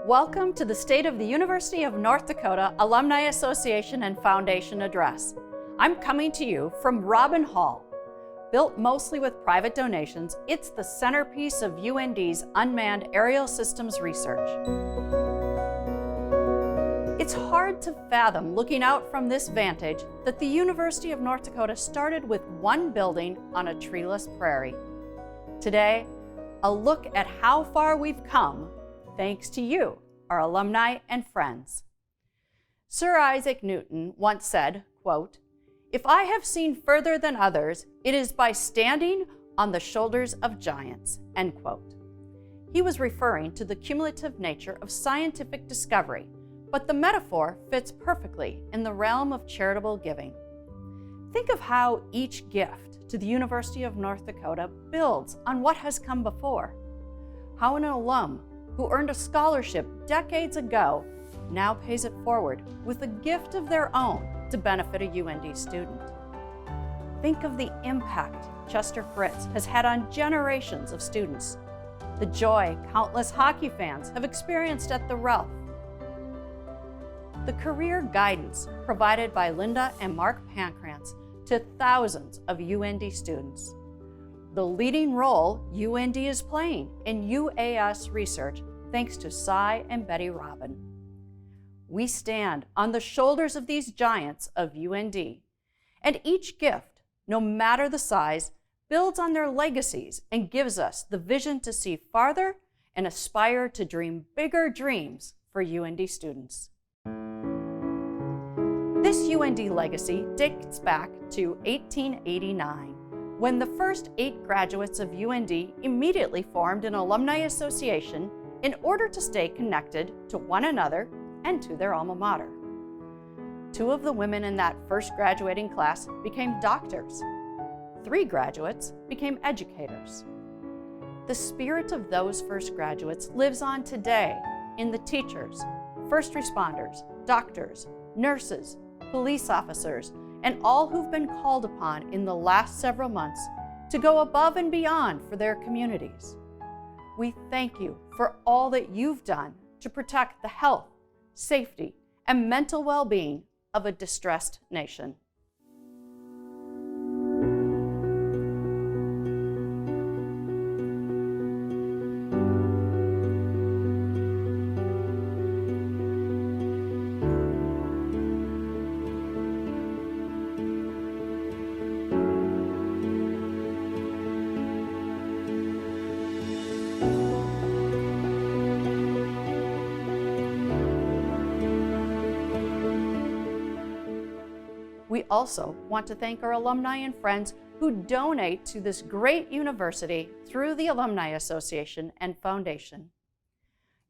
Welcome to the State of the University of North Dakota Alumni Association and Foundation Address. I'm coming to you from Robin Hall. Built mostly with private donations, it's the centerpiece of UND's unmanned aerial systems research. It's hard to fathom, looking out from this vantage, that the University of North Dakota started with one building on a treeless prairie. Today, a look at how far we've come thanks to you, our alumni and friends. Sir Isaac Newton once said, quote, "If I have seen further than others, it is by standing on the shoulders of giants," end quote. He was referring to the cumulative nature of scientific discovery, but the metaphor fits perfectly in the realm of charitable giving. Think of how each gift to the University of North Dakota builds on what has come before. How an alum who earned a scholarship decades ago now pays it forward with a gift of their own to benefit a UND student. Think of the impact Chester Fritz has had on generations of students, the joy countless hockey fans have experienced at the Ralph, the career guidance provided by Linda and Mark Pancrantz to thousands of UND students, the leading role UND is playing in UAS research thanks to Cy and Betty Robin. We stand on the shoulders of these giants of UND, and each gift, no matter the size, builds on their legacies and gives us the vision to see farther and aspire to dream bigger dreams for UND students. This UND legacy dates back to 1889, when the first 8 graduates of UND immediately formed an alumni association in order to stay connected to one another and to their alma mater. 2 of the women in that first graduating class became doctors. 3 graduates became educators. The spirit of those first graduates lives on today in the teachers, first responders, doctors, nurses, police officers, and all who've been called upon in the last several months to go above and beyond for their communities. We thank you for all that you've done to protect the health, safety, and mental well-being of a distressed nation. We also want to thank our alumni and friends who donate to this great university through the Alumni Association and Foundation.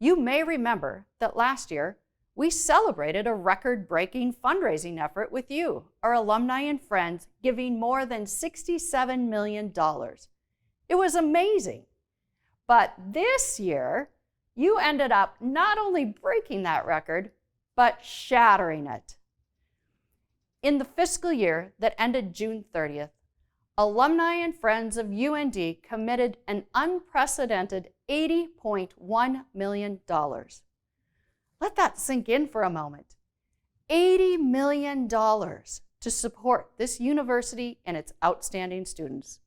You may remember that last year, we celebrated a record-breaking fundraising effort with you, our alumni and friends, giving more than $67 million. It was amazing. But this year, you ended up not only breaking that record, but shattering it. In the fiscal year that ended June 30th, alumni and friends of UND committed an unprecedented $80.1 million. Let that sink in for a moment. $80 million to support this university and its outstanding students.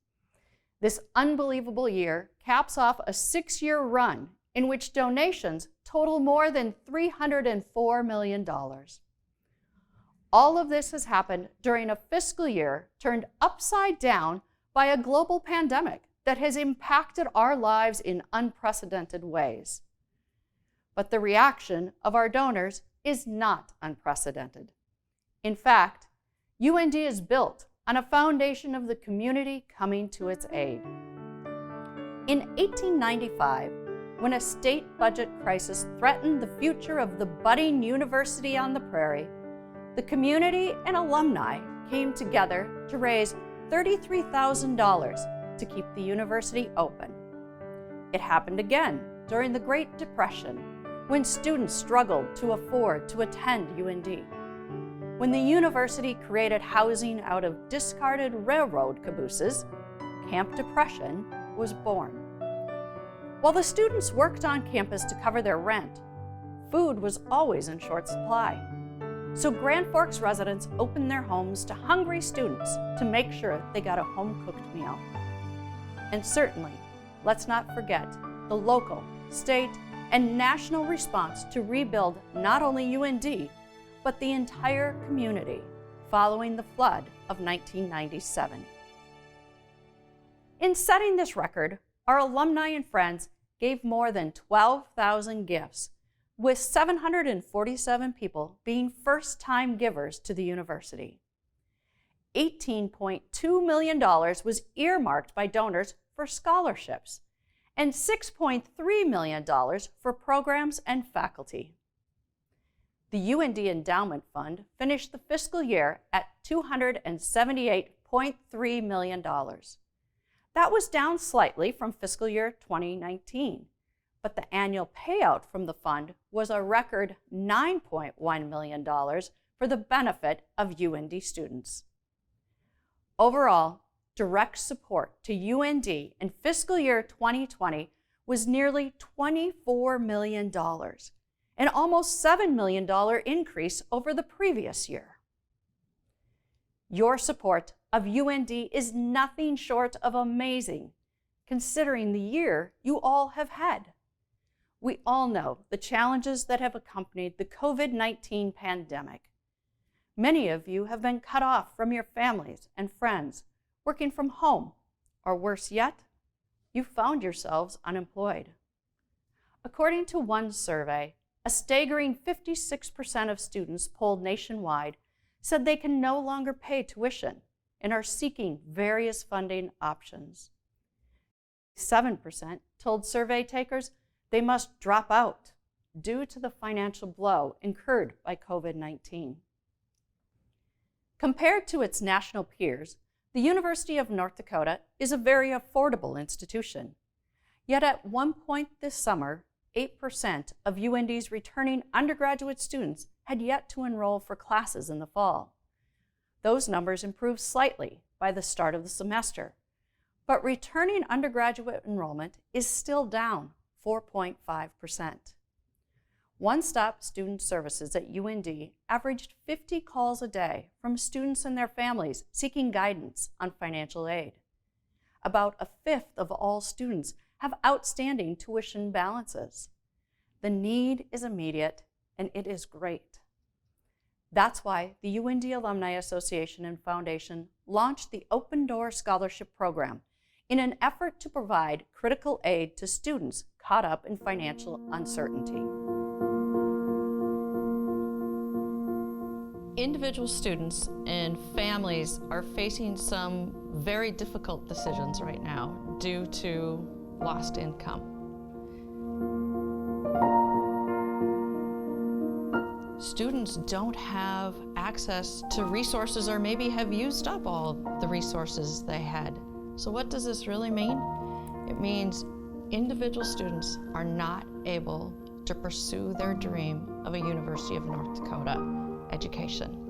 This unbelievable year caps off a 6-year run in which donations total more than $304 million. All of this has happened during a fiscal year turned upside down by a global pandemic that has impacted our lives in unprecedented ways. But the reaction of our donors is not unprecedented. In fact, UND is built on a foundation of the community coming to its aid. In 1895, when a state budget crisis threatened the future of the budding university on the prairie, the community and alumni came together to raise $33,000 to keep the university open. It happened again during the Great Depression, when students struggled to afford to attend UND. When the university created housing out of discarded railroad cabooses, Camp Depression was born. While the students worked on campus to cover their rent, food was always in short supply. So Grand Forks residents opened their homes to hungry students to make sure they got a home-cooked meal. And certainly, let's not forget the local, state, and national response to rebuild not only UND, but the entire community following the flood of 1997. In setting this record, our alumni and friends gave more than 12,000 gifts, with 747 people being first-time givers to the university. $18.2 million was earmarked by donors for scholarships, and $6.3 million for programs and faculty. The UND Endowment Fund finished the fiscal year at $278.3 million. That was down slightly from fiscal year 2019, but the annual payout from the fund was a record $9.1 million for the benefit of UND students. Overall, direct support to UND in fiscal year 2020 was nearly $24 million, an almost $7 million increase over the previous year. Your support of UND is nothing short of amazing, considering the year you all have had. We all know the challenges that have accompanied the COVID-19 pandemic. Many of you have been cut off from your families and friends, working from home, or worse yet, you found yourselves unemployed. According to one survey, a staggering 56% of students polled nationwide said they can no longer pay tuition and are seeking various funding options. 7% told survey takers they must drop out due to the financial blow incurred by COVID-19. Compared to its national peers, the University of North Dakota is a very affordable institution. Yet at one point this summer, 8% of UND's returning undergraduate students had yet to enroll for classes in the fall. Those numbers improved slightly by the start of the semester, but returning undergraduate enrollment is still down 4.5%. One-stop student services at UND averaged 50 calls a day from students and their families seeking guidance on financial aid. About a fifth of all students have outstanding tuition balances. The need is immediate, and it is great. That's why the UND Alumni Association and Foundation launched the Open Door Scholarship Program in an effort to provide critical aid to students caught up in financial uncertainty. Individual students and families are facing some very difficult decisions right now due to lost income. Students don't have access to resources or maybe have used up all the resources they had. So what does this really mean? It means individual students are not able to pursue their dream of a University of North Dakota education.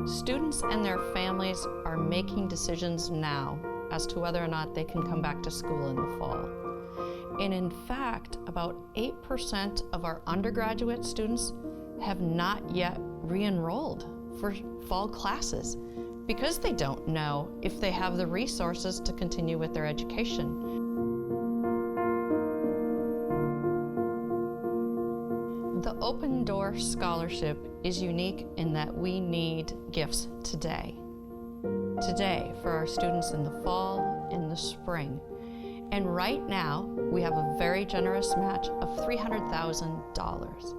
Students and their families are making decisions now as to whether or not they can come back to school in the fall. And in fact, about 8% of our undergraduate students have not yet re-enrolled for fall classes because they don't know if they have the resources to continue with their education. The Open Door Scholarship is unique in that we need gifts today. Today for our students in the fall, in the spring. And right now, we have a very generous match of $300,000.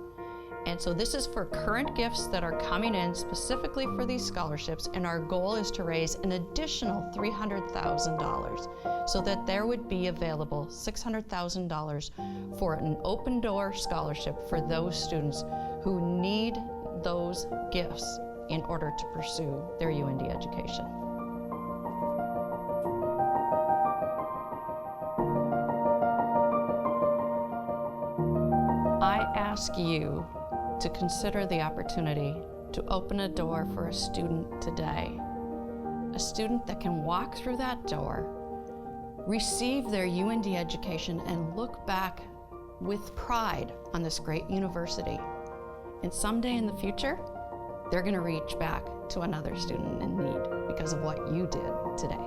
And so this is for current gifts that are coming in specifically for these scholarships, and our goal is to raise an additional $300,000 so that there would be available $600,000 for an open door scholarship for those students who need those gifts in order to pursue their UND education. I ask you to consider the opportunity to open a door for a student today. A student that can walk through that door receive their UND education and look back with pride on this great university. And someday in the future, they're going to reach back to another student in need because of what you did today.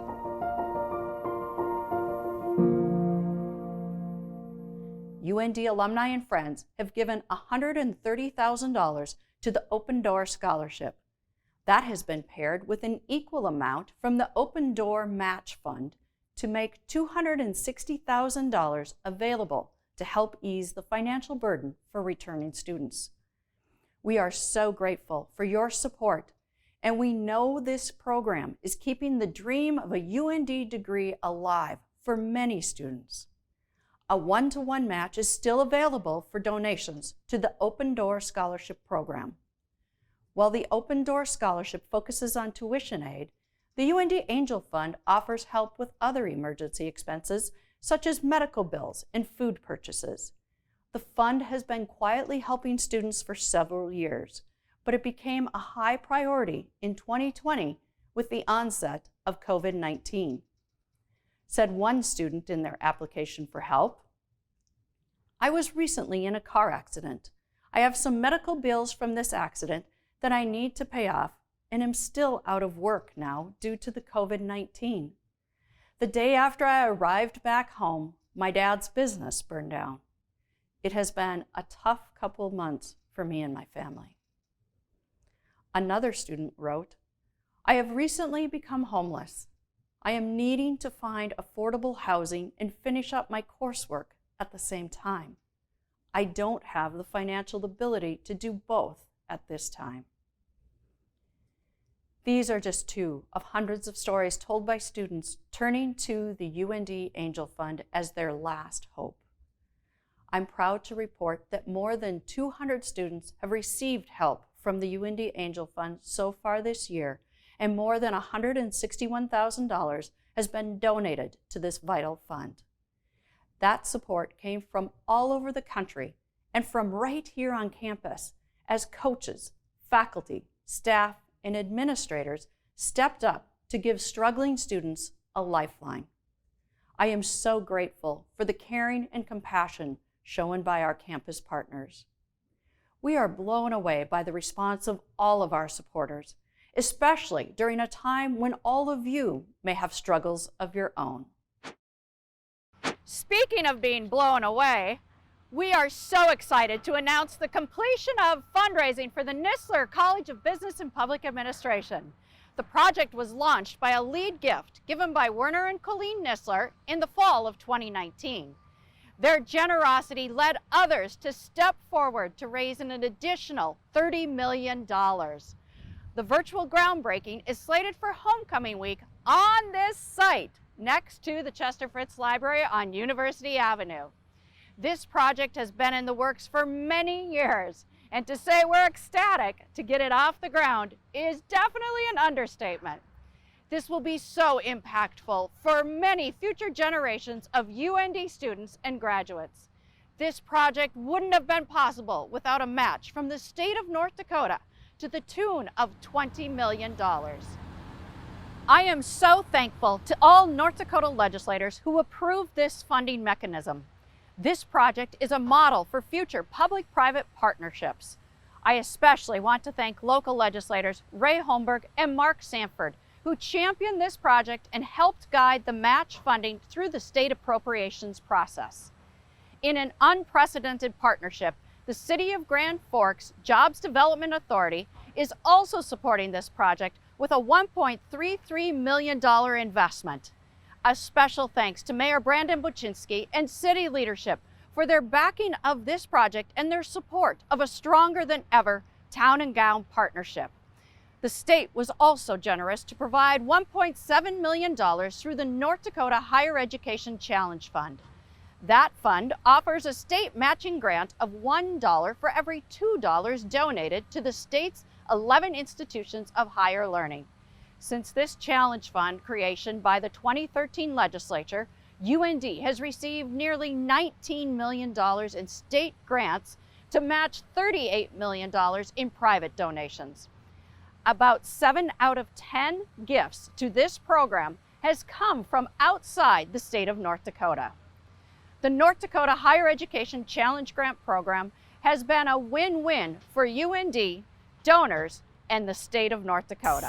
UND alumni and friends have given $130,000 to the Open Door Scholarship. That has been paired with an equal amount from the Open Door Match Fund to make $260,000 available to help ease the financial burden for returning students. We are so grateful for your support, and we know this program is keeping the dream of a UND degree alive for many students. A one-to-one match is still available for donations to the Open Door Scholarship Program. While the Open Door Scholarship focuses on tuition aid, the UND Angel Fund offers help with other emergency expenses, such as medical bills and food purchases. The fund has been quietly helping students for several years, but it became a high priority in 2020 with the onset of COVID-19. Said one student in their application for help, "I was recently in a car accident. I have some medical bills from this accident that I need to pay off and am still out of work now due to the COVID-19. The day after I arrived back home, my dad's business burned down. It has been a tough couple months for me and my family." Another student wrote, "I have recently become homeless. I am needing to find affordable housing and finish up my coursework at the same time. I don't have the financial ability to do both at this time." These are just two of hundreds of stories told by students turning to the UND Angel Fund as their last hope. I'm proud to report that more than 200 students have received help from the UND Angel Fund so far this year, and more than $161,000 has been donated to this vital fund. That support came from all over the country and from right here on campus as coaches, faculty, staff, and administrators stepped up to give struggling students a lifeline. I am so grateful for the caring and compassion shown by our campus partners. We are blown away by the response of all of our supporters, especially during a time when all of you may have struggles of your own. Speaking of being blown away, we are so excited to announce the completion of fundraising for the Nistler College of Business and Public Administration. The project was launched by a lead gift given by Werner and Colleen Nistler in the fall of 2019. Their generosity led others to step forward to raise an additional $30 million. The virtual groundbreaking is slated for homecoming week on this site next to the Chester Fritz Library on University Avenue. This project has been in the works for many years, and to say we're ecstatic to get it off the ground is definitely an understatement. This will be so impactful for many future generations of UND students and graduates. This project wouldn't have been possible without a match from the state of North Dakota to the tune of $20 million. I am so thankful to all North Dakota legislators who approved this funding mechanism. This project is a model for future public-private partnerships. I especially want to thank local legislators Ray Holmberg and Mark Sanford, who championed this project and helped guide the match funding through the state appropriations process. In an unprecedented partnership, the City of Grand Forks Jobs Development Authority is also supporting this project with a $1.33 million investment. A special thanks to Mayor Brandon Buczynski and city leadership for their backing of this project and their support of a stronger than ever town and gown partnership. The state was also generous to provide $1.7 million through the North Dakota Higher Education Challenge Fund. That fund offers a state matching grant of $1 for every $2 donated to the state's 11 institutions of higher learning. Since this challenge fund creation by the 2013 legislature, UND has received nearly $19 million in state grants to match $38 million in private donations. About 7 out of 10 gifts to this program has come from outside the state of North Dakota. The North Dakota Higher Education Challenge Grant Program has been a win-win for UND, donors, and the state of North Dakota.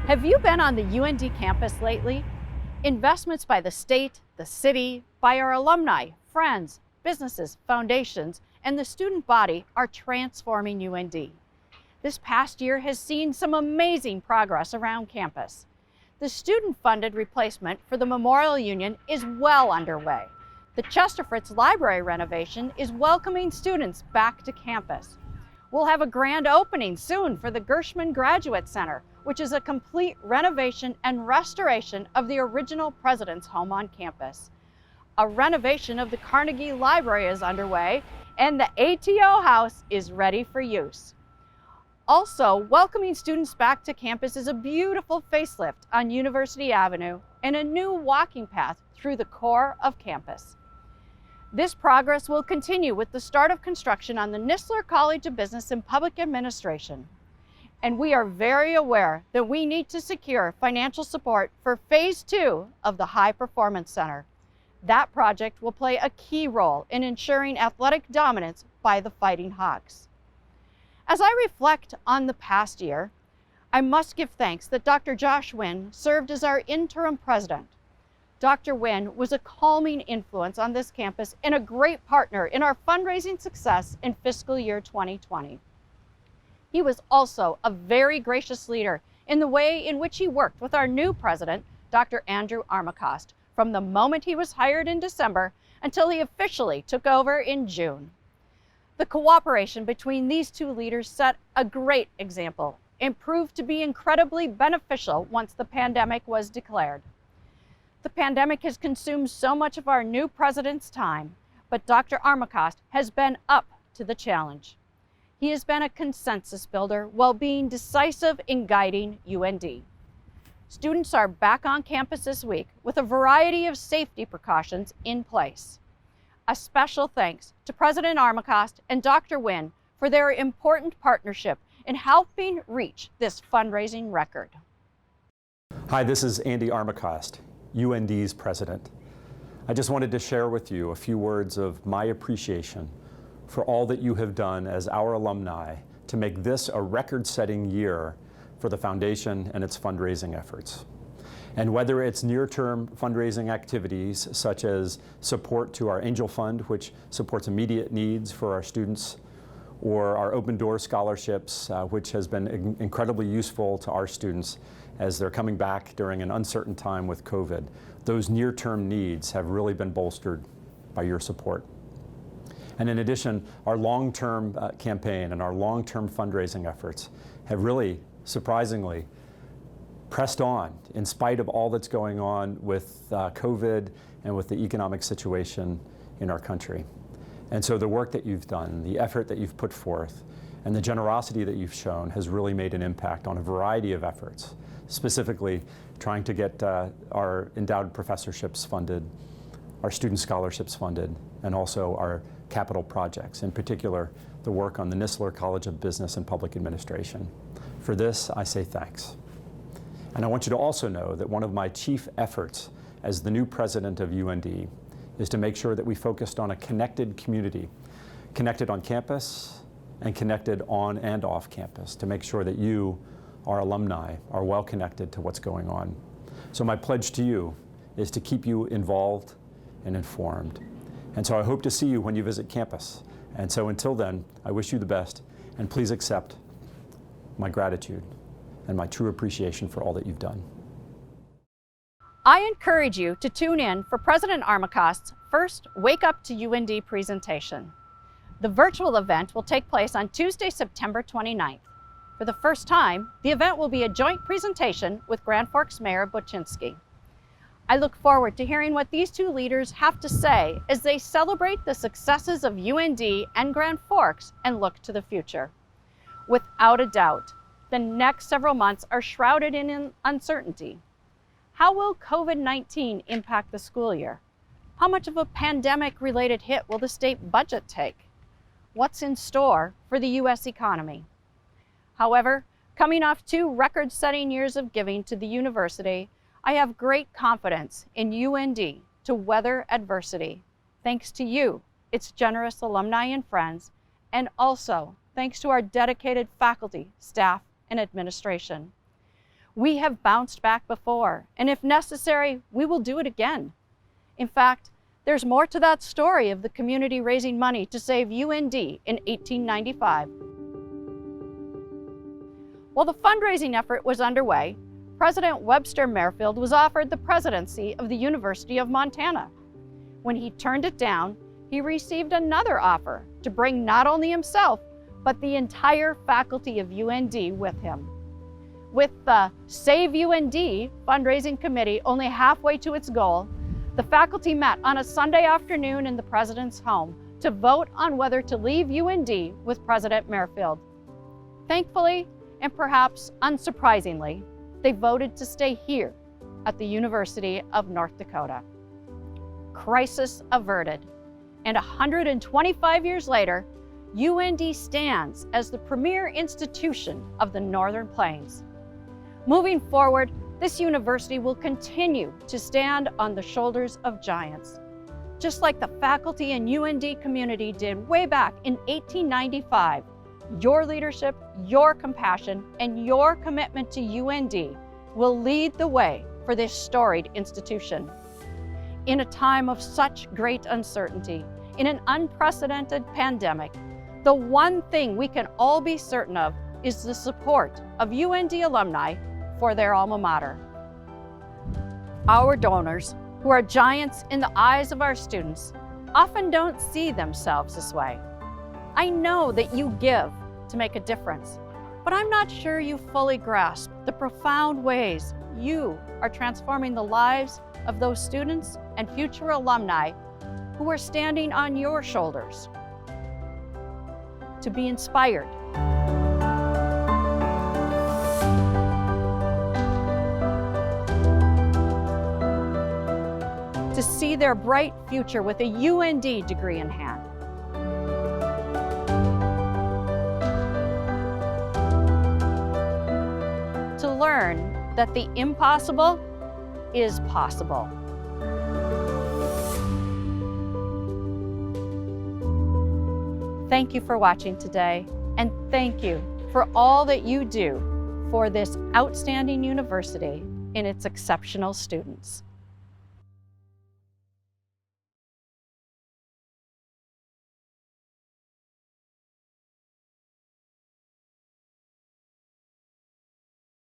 Have you been on the UND campus lately? Investments by the state, the city, by our alumni, friends, businesses, foundations, and the student body are transforming UND. This past year has seen some amazing progress around campus. The student-funded replacement for the Memorial Union is well underway. The Chester Fritz Library renovation is welcoming students back to campus. We'll have a grand opening soon for the Gershman Graduate Center, which is a complete renovation and restoration of the original president's home on campus. A renovation of the Carnegie Library is underway, and the ATO House is ready for use. Also, welcoming students back to campus is a beautiful facelift on University Avenue and a new walking path through the core of campus. This progress will continue with the start of construction on the Nistler College of Business and Public Administration. And we are very aware that we need to secure financial support for Phase 2 of the High Performance Center. That project will play a key role in ensuring athletic dominance by the Fighting Hawks. As I reflect on the past year, I must give thanks that Dr. Josh Wynn served as our interim president. Dr. Wynn was a calming influence on this campus and a great partner in our fundraising success in fiscal year 2020. He was also a very gracious leader in the way in which he worked with our new president, Dr. Andrew Armacost, from the moment he was hired in December until he officially took over in June. The cooperation between these two leaders set a great example and proved to be incredibly beneficial once the pandemic was declared. The pandemic has consumed so much of our new president's time, but Dr. Armacost has been up to the challenge. He has been a consensus builder while being decisive in guiding UND. Students are back on campus this week with a variety of safety precautions in place. A special thanks to President Armacost and Dr. Wynn for their important partnership in helping reach this fundraising record. Hi, this is Andy Armacost, UND's president. I just wanted to share with you a few words of my appreciation for all that you have done as our alumni to make this a record-setting year for the foundation and its fundraising efforts. And whether it's near-term fundraising activities such as support to our Angel Fund, which supports immediate needs for our students, or our Open Door scholarships, which has been incredibly useful to our students as they're coming back during an uncertain time with COVID. Those near-term needs have really been bolstered by your support. And in addition, our long-term campaign and our long-term fundraising efforts have really, surprisingly, pressed on in spite of all that's going on with COVID and with the economic situation in our country. And so the work that you've done, the effort that you've put forth, and the generosity that you've shown has really made an impact on a variety of efforts, specifically trying to get our endowed professorships funded, our student scholarships funded, and also our capital projects, in particular, the work on the Nistler College of Business and Public Administration. For this, I say thanks. And I want you to also know that one of my chief efforts as the new president of UND is to make sure that we focused on a connected community, connected on campus and connected on and off campus, to make sure that you, our alumni, are well connected to what's going on. So my pledge to you is to keep you involved and informed. And so I hope to see you when you visit campus. And so until then, I wish you the best, and please accept my gratitude and my true appreciation for all that you've done. I encourage you to tune in for President Armacost's first Wake Up to UND presentation. The virtual event will take place on Tuesday, September 29th. For the first time, the event will be a joint presentation with Grand Forks Mayor Boczynski. I look forward to hearing what these two leaders have to say as they celebrate the successes of UND and Grand Forks and look to the future. Without a doubt, the next several months are shrouded in uncertainty. How will COVID-19 impact the school year? How much of a pandemic-related hit will the state budget take? what's in store for the U.S. economy. However, coming off 2 record-setting years of giving to the university, I have great confidence in UND to weather adversity, thanks to you, its generous alumni and friends, and also thanks to our dedicated faculty, staff, and administration. We have bounced back before, and if necessary, we will do it again. In fact, there's more to that story of the community raising money to save UND in 1895. While the fundraising effort was underway, President Webster Merrifield was offered the presidency of the University of Montana. When he turned it down, he received another offer to bring not only himself, but the entire faculty of UND with him. With the Save UND fundraising committee only halfway to its goal, the faculty met on a Sunday afternoon in the president's home to vote on whether to leave UND with President Merrifield. Thankfully, and perhaps unsurprisingly, they voted to stay here at the University of North Dakota. Crisis averted, and 125 years later, UND stands as the premier institution of the Northern Plains. Moving forward, this university will continue to stand on the shoulders of giants, just like the faculty and UND community did way back in 1895. Your leadership, your compassion, and your commitment to UND will lead the way for this storied institution. In a time of such great uncertainty, in an unprecedented pandemic, the one thing we can all be certain of is the support of UND alumni for their alma mater. Our donors, who are giants in the eyes of our students, often don't see themselves this way. I know that you give to make a difference, but I'm not sure you fully grasp the profound ways you are transforming the lives of those students and future alumni who are standing on your shoulders. To be inspired, to see their bright future with a UND degree in hand. To learn that the impossible is possible. Thank you for watching today, and thank you for all that you do for this outstanding university and its exceptional students.